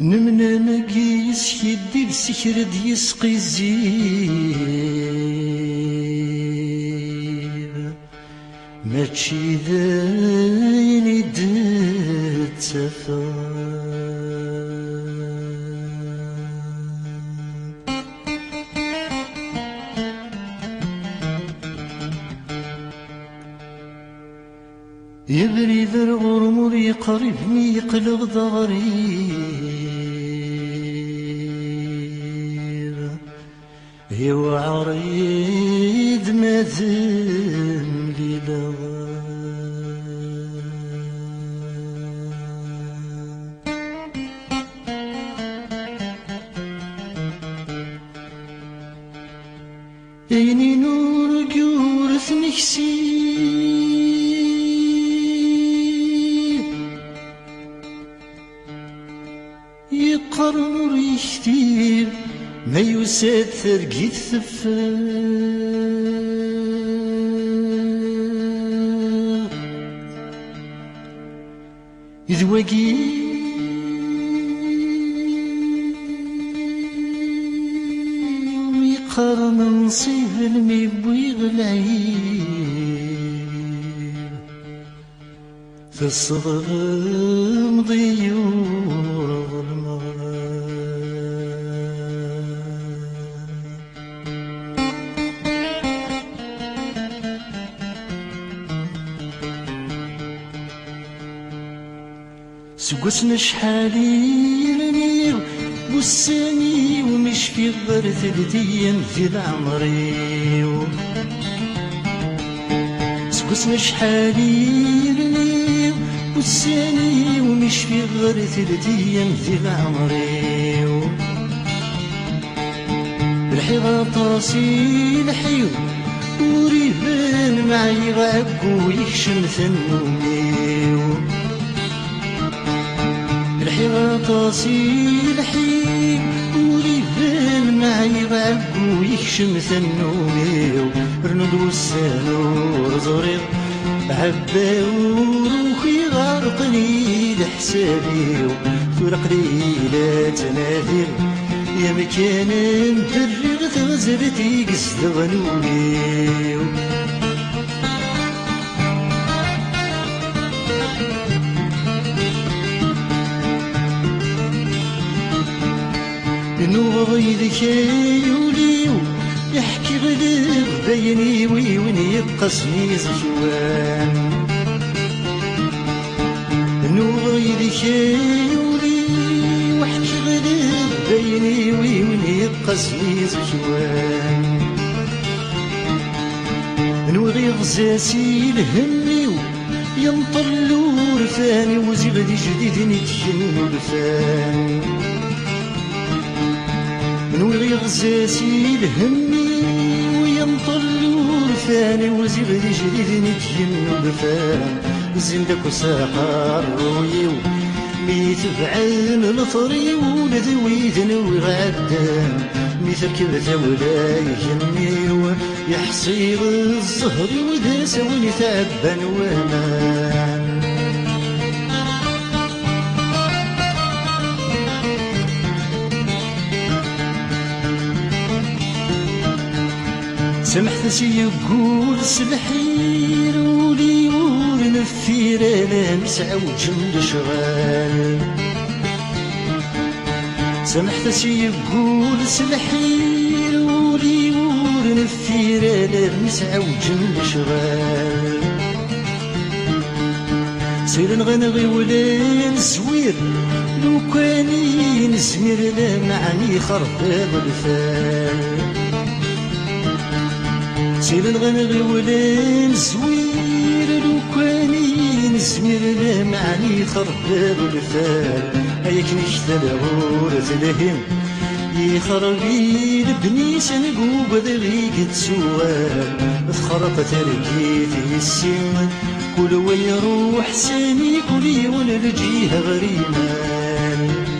نمنا نقيس يدي بسكر يسقي الزيب ماشي ذاين يدد تفا يبري ذا الغرمر يقربني يقلق ظهري يو عريض ما ذم لي ايني نور جورث نكسي يقرن ريشتي ما يساد ثرقيت ثفاق يذوقي ويقرن نصيب الميبوي غلعيب في الصغر مضيور سقسنا شحالي رميو بوساني ومش في غير ثلثيام في العمريو سقسنا شحالي رميو بوساني ومش في غير ثلثيام في العمريو الحيرة طاسي الحيو وريبان معي غعبو يكشم ثنوميو طاسي الحين وريبان معي غعبو يكشم ثنوميو رند والسانور زرير عباو روحي غارقني لحسابيو فرق ليلة تنادير يا مكان مفرغ تغزلتي قصد غنوميو نوضي ذكايوليو يحكي غلب بيني وين يقصني زجوان نوضي ذكايوليو يحكي غلب بيني وين يقصني زجوان نوضي غزاسي الهميو ينطلو رفاني وزغدي جديد نتجنو رفان نوغي غزاسي الهمي وينطلو رفاني وزغدي جديد نتجنو رفان زندك وساقار رويو ميت بعين الطري ولد ويدن وغدان مثل كذا ولا يهميو يحصير الزهر وذا سوي ثعبان ومان سمحت سيقول سلحير ولي ورنفير انا مسعى وجمل شغال سمحت سيقول سلحير ولي ورنفير انا مسعى وجمل شغال سير نغنغي ولا نسوير لو كان نزمير لا معني خرب الفال سير الغنغ ولين زوير لوكانين زمير لمعني خرباب الفال هيك نشتل غورة الهم يخربي لبني سنقوب ذغيك تسوال تخرق تركيتي السم كل ويروح ساني كل يولد الجيه غريمان